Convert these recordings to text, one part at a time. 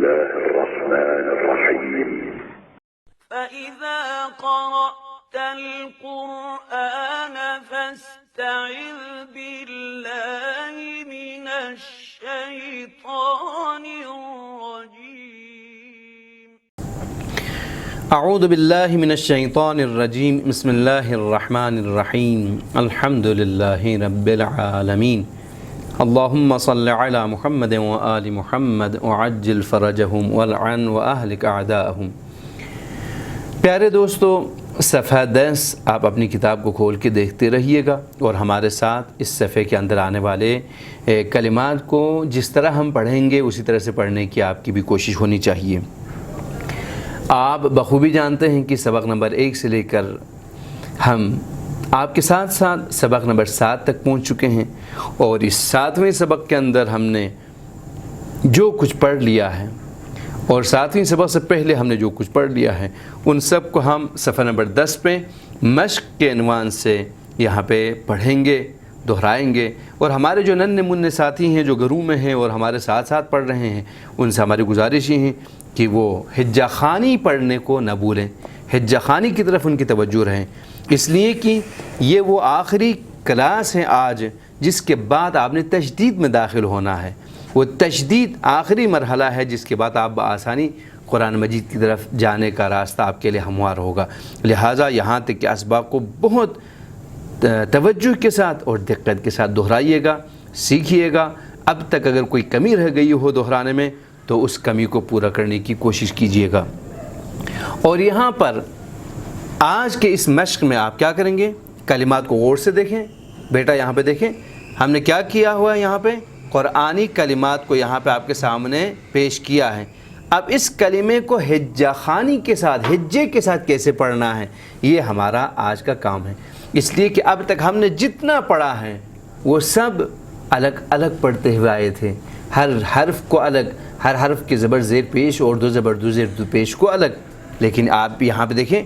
الله الرحمن الرحيم. فإذا قرأت القرآن فاستعذ بالله من الشيطان الرجيم. اعوذ باللہ من الشیطان الرجیم. بسم اللہ الرحمن الرحیم. الحمد للہ رب العالمین. اللہم صل علی محمد و آل محمد وعجل فرجہم والعن واہلک اعداءہم. پیارے دوستو، صفحہ 10 آپ اپنی کتاب کو کھول کے دیکھتے رہیے گا اور ہمارے ساتھ اس صفحے کے اندر آنے والے کلمات کو جس طرح ہم پڑھیں گے اسی طرح سے پڑھنے کی آپ کی بھی کوشش ہونی چاہیے. آپ بخوبی جانتے ہیں کہ سبق نمبر 1 سے لے کر ہم آپ کے ساتھ ساتھ سبق نمبر 7 تک پہنچ چکے ہیں، اور اس 7ویں سبق کے اندر ہم نے جو کچھ پڑھ لیا ہے اور 7ویں سبق سے پہلے ہم نے جو کچھ پڑھ لیا ہے ان سب کو ہم صفحہ نمبر 10 پہ مشق کے عنوان سے یہاں پہ پڑھیں گے، دہرائیں گے. اور ہمارے جو ننھے منھے ساتھی ہیں جو گھروں میں ہیں اور ہمارے ساتھ ساتھ پڑھ رہے ہیں ان سے ہماری گزارش یہ ہے کہ وہ حجہ خوانی پڑھنے کو نہ بھولیں، حجہ خوانی کی طرف ان کی توجہ رہیں، اس لیے کہ یہ وہ آخری کلاس ہے آج جس کے بعد آپ نے تجدید میں داخل ہونا ہے. وہ تجدید آخری مرحلہ ہے جس کے بعد آپ بآسانی قرآن مجید کی طرف جانے کا راستہ آپ کے لیے ہموار ہوگا. لہٰذا یہاں تک کہ اسباق کو بہت توجہ کے ساتھ اور دقت کے ساتھ دہرائیے گا، سیکھیے گا. اب تک اگر کوئی کمی رہ گئی ہو دہرانے میں تو اس کمی کو پورا کرنے کی کوشش کیجیے گا. اور یہاں پر آج کے اس مشق میں آپ کیا کریں گے؟ کلمات کو غور سے دیکھیں. بیٹا یہاں پہ دیکھیں ہم نے کیا کیا ہوا ہے، یہاں پہ قرآنی کلمات کو یہاں پہ آپ کے سامنے پیش کیا ہے. اب اس کلمے کو حجہ خوانی کے ساتھ، حجے کے ساتھ کیسے پڑھنا ہے، یہ ہمارا آج کا کام ہے. اس لیے کہ اب تک ہم نے جتنا پڑھا ہے وہ سب الگ الگ پڑھتے ہوئے آئے تھے، ہر حرف کو الگ، ہر حرف کے زبر زیر پیش اور دو زبر دو زیر دو پیش کو الگ. لیکن آپ یہاں پہ دیکھیں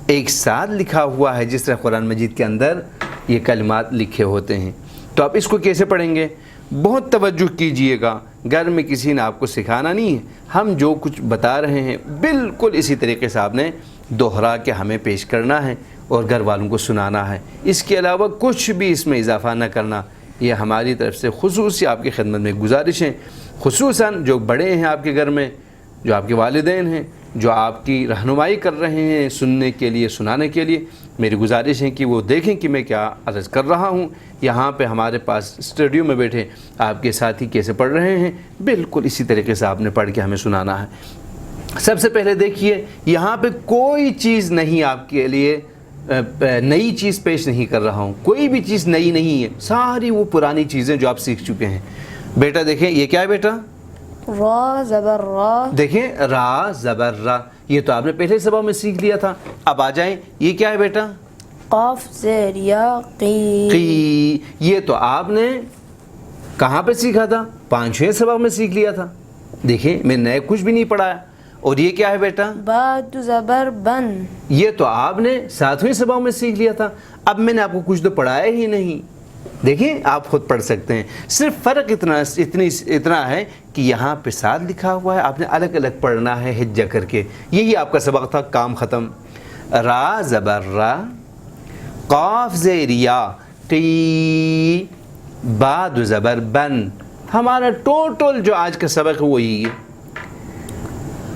ایک ساتھ لکھا ہوا ہے جس طرح قرآن مجید کے اندر یہ کلمات لکھے ہوتے ہیں. تو آپ اس کو کیسے پڑھیں گے؟ بہت توجہ کیجئے گا. گھر میں کسی نے آپ کو سکھانا نہیں ہے، ہم جو کچھ بتا رہے ہیں بالکل اسی طریقے سے آپ نے دوہرا کے ہمیں پیش کرنا ہے اور گھر والوں کو سنانا ہے. اس کے علاوہ کچھ بھی اس میں اضافہ نہ کرنا. یہ ہماری طرف سے خصوصی آپ کی خدمت میں گزارش ہے. خصوصاً جو بڑے ہیں آپ کے گھر میں، جو آپ کے والدین ہیں، جو آپ کی رہنمائی کر رہے ہیں سننے کے لیے، سنانے کے لیے، میری گزارش ہے کہ وہ دیکھیں کہ میں کیا عرض کر رہا ہوں. یہاں پہ ہمارے پاس اسٹوڈیو میں بیٹھے آپ کے ساتھی کیسے پڑھ رہے ہیں بالکل اسی طریقے سے آپ نے پڑھ کے ہمیں سنانا ہے. سب سے پہلے دیکھیے یہاں پہ کوئی چیز نہیں آپ کے لیے نئی چیز پیش نہیں کر رہا ہوں، کوئی بھی چیز نئی نہیں ہے، ساری وہ پرانی چیزیں جو آپ سیکھ چکے ہیں. بیٹا دیکھیں یہ کیا ہے بیٹا؟ را زبر را. دیکھیں را زبر را، یہ تو آپ نے پہلے سبق میں سیکھ لیا تھا. اب آ جائیں یہ کیا ہے بیٹا؟ قاف زیر یا قی. قی، یہ تو آپ نے کہاں پہ سیکھا تھا؟ 5ویں سبق میں سیکھ لیا تھا. دیکھیں میں نئے کچھ بھی نہیں پڑھایا. اور یہ کیا ہے بیٹا؟ با دو زبر بن. یہ تو آپ نے 7ویں سبق میں سیکھ لیا تھا. اب میں نے آپ کو کچھ تو پڑھایا ہی نہیں. دیکھیں آپ خود پڑھ سکتے ہیں. صرف فرق اتنا ہے کہ یہاں پہ ساتھ لکھا ہوا ہے، آپ نے الگ الگ پڑھنا ہے حجہ کر کے. یہی آپ کا سبق تھا، کام ختم. را زبر را، قاف زیر یا قی، با دو زبر بن. ہمارا ٹوٹل جو آج کا سبق ہے وہ یہی ہے.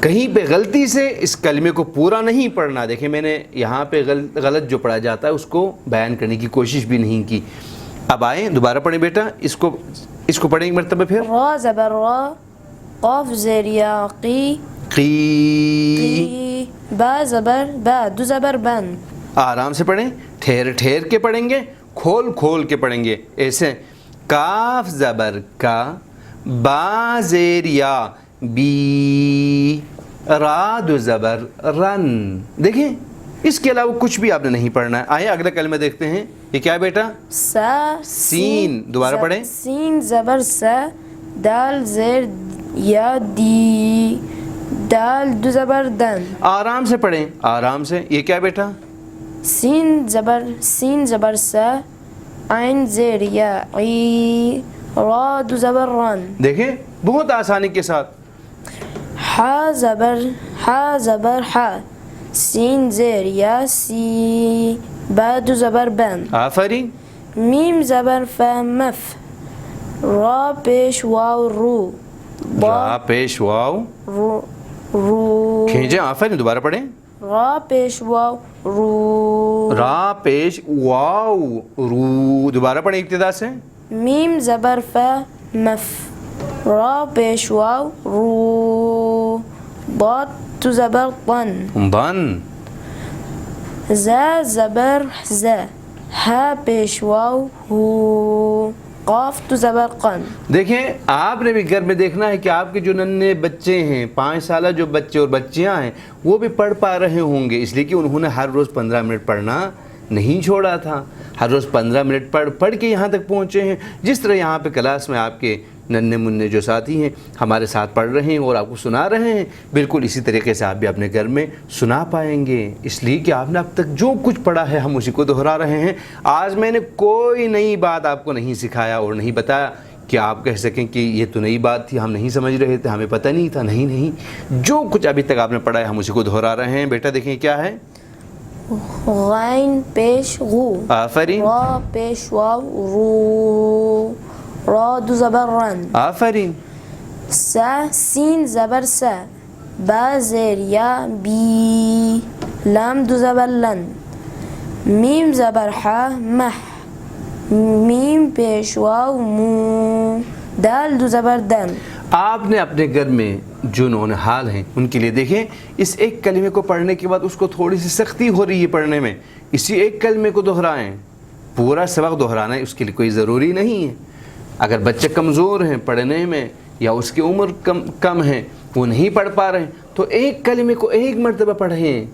کہیں پہ غلطی سے اس کلمے کو پورا نہیں پڑھنا. دیکھیں میں نے یہاں پہ غلط جو پڑھا جاتا ہے اس کو بیان کرنے کی کوشش بھی نہیں کی. اب آئیں دوبارہ پڑھیں بیٹا، اس کو پڑھیں ایک مرتبہ پھر. را زبر را، قاف زیر یا قی، قی، با زبر با دو زبر بن. آرام سے پڑھیں، ٹھہر ٹھہر کے پڑھیں گے، کھول کھول کے پڑھیں گے. ایسے کاف زبر کا، با زیر یا بی، را دو زبر رن. دیکھیں اس کے علاوہ کچھ بھی آپ نے نہیں پڑھنا ہے. آئیں اگلا کلمہ دیکھتے ہیں. یہ کیا ہے بیٹا؟ سا سین. دوبارہ پڑھیں. سین زبر سا، دال زیر یا دی، دال دو زبر دن. آرام سے پڑھیں، آرام سے. یہ کیا ہے بیٹا؟ سین زبر سا، عین زیر یا عی، را دو زبر رن. دیکھیں بہت آسانی کے ساتھ. حا زبر حا سین زیر یا سی با دو زبر بن آفرین. میم زبر ف مف را پیش واو رو را پیش واو رو کھینچیں. آفرین. دوبارہ پڑھیں. را پیش واو رو را پیش واو رو. دوبارہ پڑھیں ابتدا سے. میم زبر ف مف را پیش واو رو ضاد تو زبر طن ضن. ز زبر ز ها پیش واو ہو قاف تو زبر قن. دیکھیں آپ نے بھی گھر میں دیکھنا ہے کہ آپ کے جو ننھے بچے ہیں 5 سالہ جو بچے اور بچیاں ہیں وہ بھی پڑھ پا رہے ہوں گے، اس لیے کہ انہوں نے ہر روز 15 منٹ پڑھنا نہیں چھوڑا تھا. ہر روز 15 منٹ پڑھ کے یہاں تک پہنچے ہیں. جس طرح یہاں پہ کلاس میں آپ کے ننھے منھے جو ساتھی ہیں ہمارے ساتھ پڑھ رہے ہیں اور آپ کو سنا رہے ہیں، بالکل اسی طریقے سے آپ بھی اپنے گھر میں سنا پائیں گے، اس لیے کہ آپ نے اب تک جو کچھ پڑھا ہے ہم اسی کو دہرا رہے ہیں. آج میں نے کوئی نئی بات آپ کو نہیں سکھایا اور نہیں بتایا کہ آپ کہہ سکیں کہ یہ تو نئی بات تھی، ہم نہیں سمجھ رہے تھے، ہمیں پتہ نہیں تھا. نہیں، جو کچھ ابھی تک آپ نے پڑھا ہے ہم اسی کو دہرا رہے ہیں. بیٹا دیکھیں کیا ہے. غین پیش غو آفرین. را پیش واو رو را دو زبر رن آفرین. س سین زبر س با زیر یا بی لام دو زبر لن میم زبر ح مح میم پیش واو مو دال دو زبر دن. آپ نے اپنے گھر میں جو نونہال ہیں ان کے لیے دیکھیں اس ایک کلمے کو پڑھنے کے بعد اس کو تھوڑی سی سختی ہو رہی ہے پڑھنے میں، اسی ایک کلمے کو دہرائیں. پورا سبق دہرانا ہے اس کے لیے کوئی ضروری نہیں ہے. اگر بچے کمزور ہیں پڑھنے میں یا اس کی عمر کم ہے وہ نہیں پڑھ پا رہے ہیں تو ایک کلمے کو ایک مرتبہ پڑھیں،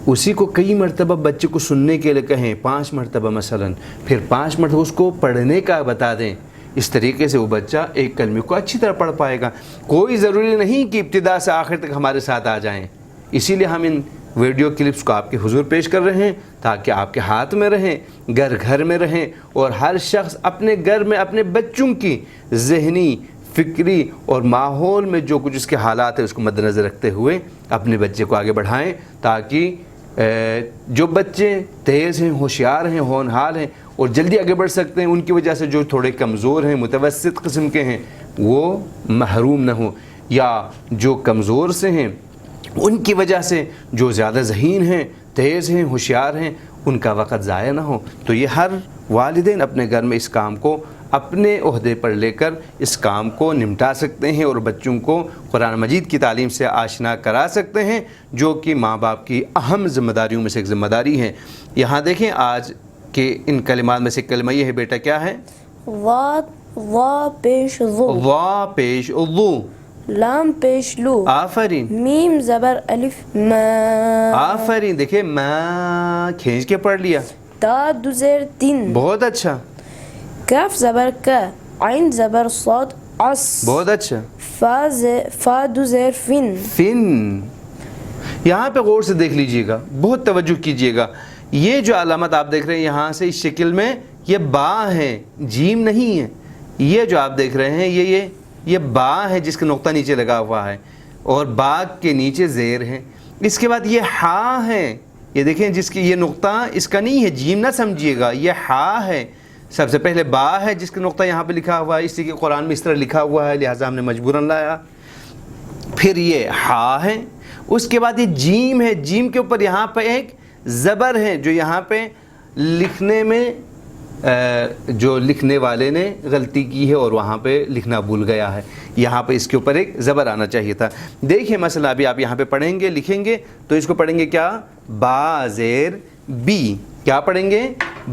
اسی کو کئی مرتبہ بچے کو سننے کے لیے کہیں 5 مرتبہ مثلا، پھر 5 مرتبہ اس کو پڑھنے کا بتا دیں. اس طریقے سے وہ بچہ ایک کلمے کو اچھی طرح پڑھ پائے گا. کوئی ضروری نہیں کہ ابتدا سے آخر تک ہمارے ساتھ آ جائیں، اسی لیے ہم ان ویڈیو کلپس کو آپ کے حضور پیش کر رہے ہیں تاکہ آپ کے ہاتھ میں رہیں، گھر میں رہیں اور ہر شخص اپنے گھر میں اپنے بچوں کی ذہنی، فکری اور ماحول میں جو کچھ اس کے حالات ہیں اس کو مد نظر رکھتے ہوئے اپنے بچے کو آگے بڑھائیں تاکہ جو بچے تیز ہیں، ہوشیار ہیں، ہونہار ہیں اور جلدی آگے بڑھ سکتے ہیں، ان کی وجہ سے جو تھوڑے کمزور ہیں، متوسط قسم کے ہیں وہ محروم نہ ہوں، یا جو کمزور سے ہیں ان کی وجہ سے جو زیادہ ذہین ہیں، تیز ہیں، ہوشیار ہیں ان کا وقت ضائع نہ ہو. تو یہ ہر والدین اپنے گھر میں اس کام کو اپنے عہدے پر لے کر اس کام کو نمٹا سکتے ہیں اور بچوں کو قرآن مجید کی تعلیم سے آشنا کرا سکتے ہیں، جو کہ ماں باپ کی اہم ذمہ داریوں میں سے ایک ذمہ داری ہے. یہاں دیکھیں آج کے ان کلمات میں سے کلمہ یہ ہے بیٹا، کیا ہے؟ وا پیش ضو وا پیش ضو لام پیش لو آفرین. میم زبر الف ما آفرین. دیکھیں ما کھینچ کے پڑھ لیا. تا دو زیر تین بہت اچھا. کاف زبر کا عین زبر صاد عص بہت اچھا. فا دو زیر فن فن. یہاں پہ غور سے دیکھ لیجئے گا، بہت توجہ کیجئے گا. یہ جو علامت آپ دیکھ رہے ہیں یہاں سے اس شکل میں یہ با ہے، جیم نہیں ہے. یہ جو آپ دیکھ رہے ہیں یہ با ہے جس کا نقطہ نیچے لگا ہوا ہے اور با کے نیچے زیر ہے. اس کے بعد یہ ہا ہے، یہ دیکھیں جس کی یہ نقطہ اس کا نہیں ہے، جیم نہ سمجھیے گا، یہ ہا ہے. سب سے پہلے با ہے جس کا نقطہ یہاں پہ لکھا ہوا ہے، اسی کے قرآن میں اس طرح لکھا ہوا ہے لہٰذا ہم نے مجبوراً لایا. پھر یہ ہا ہے، اس کے بعد یہ جیم ہے. جیم کے اوپر یہاں پہ ایک زبر ہے جو یہاں پہ لکھنے میں جو لکھنے والے نے غلطی کی ہے اور وہاں پہ لکھنا بھول گیا ہے. یہاں پہ اس کے اوپر ایک زبر آنا چاہیے تھا. دیکھیں مثلا ابھی آپ یہاں پہ پڑھیں گے، لکھیں گے تو اس کو پڑھیں گے کیا؟ با زیر بی. کیا پڑھیں گے؟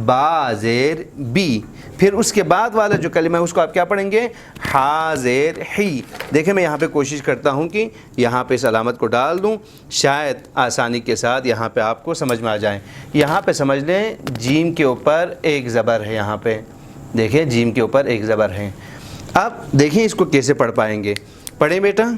با زیر بی. پھر اس کے بعد والا جو کلمہ ہے اس کو آپ کیا پڑھیں گے؟ ہا زیر ہی. دیکھیں میں یہاں پہ کوشش کرتا ہوں کہ یہاں پہ اس علامت کو ڈال دوں، شاید آسانی کے ساتھ یہاں پہ آپ کو سمجھ میں آ جائیں. یہاں پہ سمجھ لیں جیم کے اوپر ایک زبر ہے. یہاں پہ دیکھیں جیم کے اوپر ایک زبر ہے. اب دیکھیں اس کو کیسے پڑھ پائیں گے. پڑھیں بیٹا.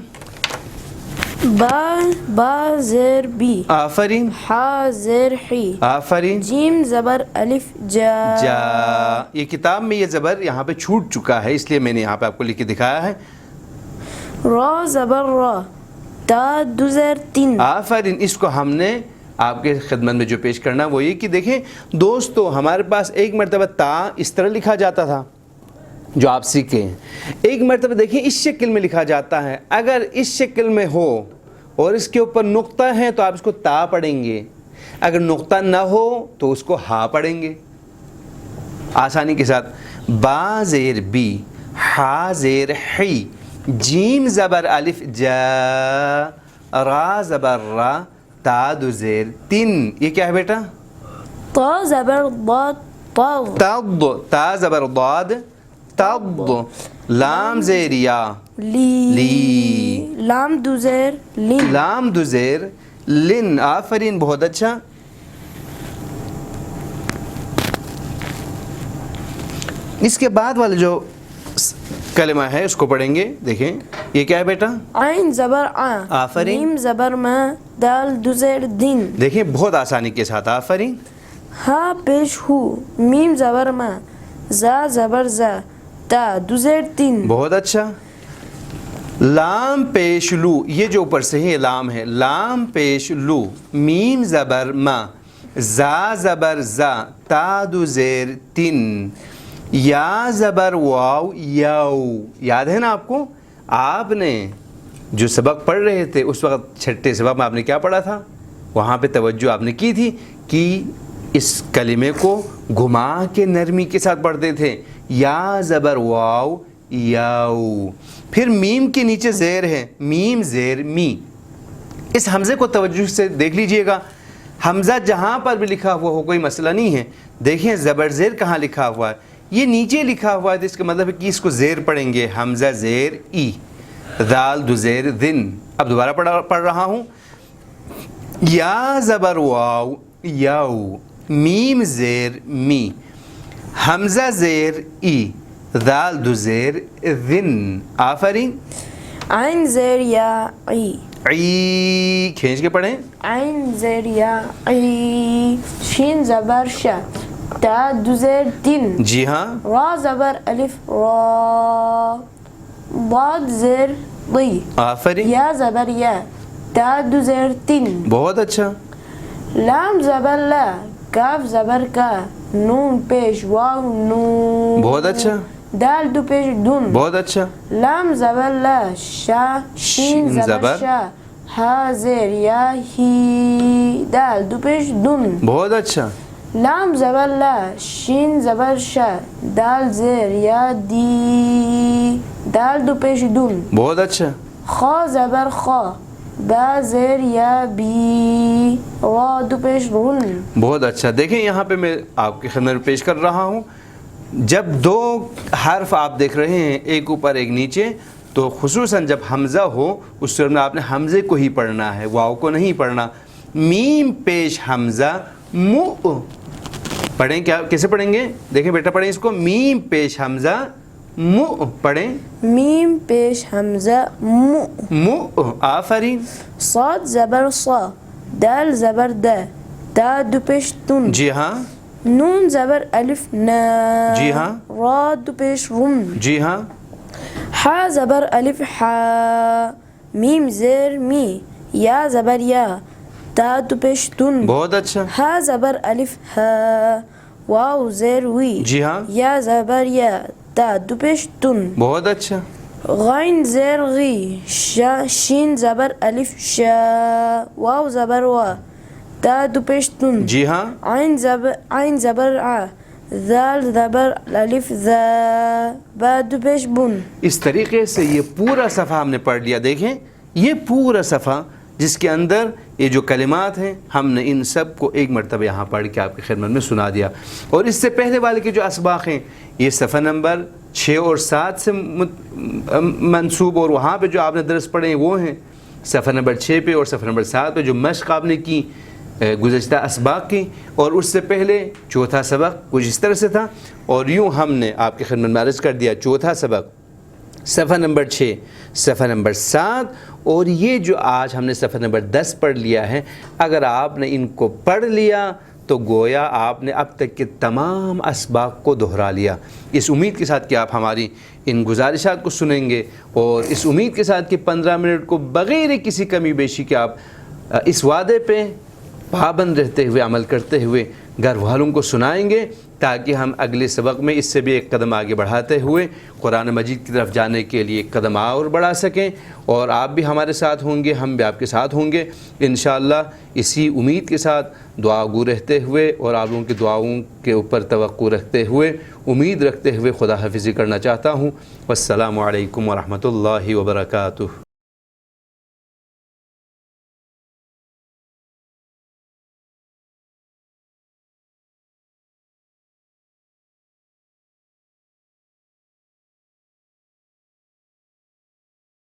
با زیر بی. آفرین. ہا زیر حی. آفرین. جیم زبر الف جا. جا. یہ کتاب میں یہ زبر یہاں پہ چھوٹ چکا ہے اس لیے میں نے یہاں پہ آپ کو لکھ کے دکھایا ہے. را زبر را تا دو زیر تین. آفرین. اس کو ہم نے آپ کے خدمت میں جو پیش کرنا وہ یہ کہ دیکھیں دوستو، ہمارے پاس ایک مرتبہ تا اس طرح لکھا جاتا تھا جو آپ سیکھے ہیں، ایک مرتبہ دیکھیں اس شکل میں لکھا جاتا ہے. اگر اس شکل میں ہو اور اس کے اوپر نقطہ ہے تو آپ اس کو تا پڑھیں گے، اگر نقطہ نہ ہو تو اس کو ہا پڑھیں گے آسانی کے ساتھ. با زیر بی، ہا زیر حی، جیم زبر الف جا، را زبر را، تا دو زیر تین. یہ کیا ہے بیٹا؟ تا زبر ضاد طاغ. تض، تا زبر ضاد تض، لام زیر یا، لی. لی. لام دو زیر لین. لام دو زیر لن. آفرین، بہت اچھا. اس کے بعد والا جو کلمہ ہے اس کو پڑھیں گے. دیکھیں یہ کیا ہے بیٹا؟ عین زبر آ. آفرین. میم زبر ما، دال دو زیر دین. دیکھیں بہت آسانی کے ساتھ. آفرین. ہا پیش ہو، میم زبر ما، زا زبر زا، تا دو زیر تین. بہت اچھا. لام پیش لو، یہ جو اوپر سے ہے لام ہے، لام پیش لو، میم زبر ما، زا زبر زا، تا دو زیر تین، یا زبر واو یاو. یاد ہے نا آپ کو؟ آپ نے جو سبق پڑھ رہے تھے اس وقت چھٹے سبق میں آپ نے کیا پڑھا تھا؟ وہاں پہ توجہ آپ نے کی تھی کہ اس کلمے کو گھما کے نرمی کے ساتھ پڑھتے تھے. یا زبر واو یاو. پھر میم کے نیچے زیر ہے، میم زیر می. اس حمزے کو توجہ سے دیکھ لیجئے گا. حمزہ جہاں پر بھی لکھا ہوا ہو کوئی مسئلہ نہیں ہے. دیکھیں زبر زیر کہاں لکھا ہوا ہے، یہ نیچے لکھا ہوا ہے تو اس کا مطلب ہے کہ اس کو زیر پڑھیں گے. حمزہ زیر ای، دال دو زیر دن. اب دوبارہ پڑھ رہا ہوں. یا زبر واو یاو، میم زیر می، حمزہ زیر ای، دال دو زیر دن. آفرین. عین زیر یا عی، عی کھینچ کے پڑھیں. عین زیر یا عی. شین زبر شا، تا دو زیر تین. جی ہاں. را زبر الف را، ضاد زیر ضی. آفرین. یا زبر یا، تا دو زیر تین. بہت اچھا. لام زبر لا، کاف زبر کا، نون پیش واو نون. بہت اچھا. دال دو پیش دون. بہت اچھا. لام زبر لا، شا شین زبر شا، ہا زیر یا ہی، دال دو پیش دون. بہت اچھا. لام زبر لا، شین زبر شا، دال زیر یا دی، دال دو پیش دون. بہت اچھا. خا زبر خا، با زیر یا بی، را دو پیش رن. بہت اچھا. دیکھیں یہاں پہ میں آپ کی خدمت میں پیش کر رہا ہوں. جب دو حرف آپ دیکھ رہے ہیں ایک اوپر ایک نیچے، تو خصوصاً جب حمزہ ہو اس صورت میں آپ نے حمزے کو ہی پڑھنا ہے، واو کو نہیں پڑھنا. میم پیش حمزہ مو پڑھیں. کیا کیسے پڑھیں گے؟ دیکھیں بیٹا پڑھیں اس کو. میم پیش حمزہ مو پڑھیں. میم پیش حمزہ مو. مو. آفرین. صاد زبر صا، دال زبر دا، تا دو پیش تن. جی ہاں. نون زبر الف نا. جی ہاں. را دو پیش رن. جی ہاں. حا زبر الف حا، میم زیر می، یا زبر یا، تا دو پیش تن. بہت اچھا. ہا زبر الف ہا، واو زیر وی. جی ہاں. یا زبر یا، تا دو پیش تن. بہت اچھا. غین زیر غی، شا شین زبر الف شا، واو زبر وا، تا دو پیش تن. جی ہاں. عین زبر آ، ذال زبر الف ذا، با دو پیش بن. اس طریقے سے یہ پورا صفحہ ہم نے پڑھ لیا. دیکھیں یہ پورا صفحہ جس کے اندر یہ جو کلمات ہیں ہم نے ان سب کو ایک مرتبہ یہاں پڑھ کے آپ کی خدمت میں سنا دیا. اور اس سے پہلے والے کے جو اسباق ہیں یہ صفحہ نمبر 6 اور 7 سے منسوب، اور وہاں پہ جو آپ نے درس پڑھے ہیں وہ ہیں صفحہ نمبر 6 پہ اور صفحہ نمبر 7 پہ جو مشق آپ نے کی گزشتہ اسباق کی. اور اس سے پہلے چوتھا سبق کچھ اس طرح سے تھا. اور یوں ہم نے آپ کی خدمت میں عرض کر دیا چوتھا سبق صفحہ نمبر 6، صفحہ نمبر 7، اور یہ جو آج ہم نے صفحہ نمبر 10 پڑھ لیا ہے. اگر آپ نے ان کو پڑھ لیا تو گویا آپ نے اب تک کے تمام اسباق کو دہرا لیا. اس امید کے ساتھ کہ آپ ہماری ان گزارشات کو سنیں گے اور اس امید کے ساتھ کہ 15 منٹ کو بغیر کسی کمی بیشی کے آپ اس وعدے پہ پابند رہتے ہوئے عمل کرتے ہوئے گھر والوں کو سنائیں گے، تاکہ ہم اگلے سبق میں اس سے بھی ایک قدم آگے بڑھاتے ہوئے قرآن مجید کی طرف جانے کے لیے ایک قدم اور بڑھا سکیں، اور آپ بھی ہمارے ساتھ ہوں گے، ہم بھی آپ کے ساتھ ہوں گے انشاءاللہ۔ اسی امید کے ساتھ دعا گو رہتے ہوئے اور آپ لوگوں کی دعاؤں کے اوپر توقع رکھتے ہوئے، امید رکھتے ہوئے خدا حافظی کرنا چاہتا ہوں۔ والسلام علیکم ورحمۃ اللہ وبرکاتہ۔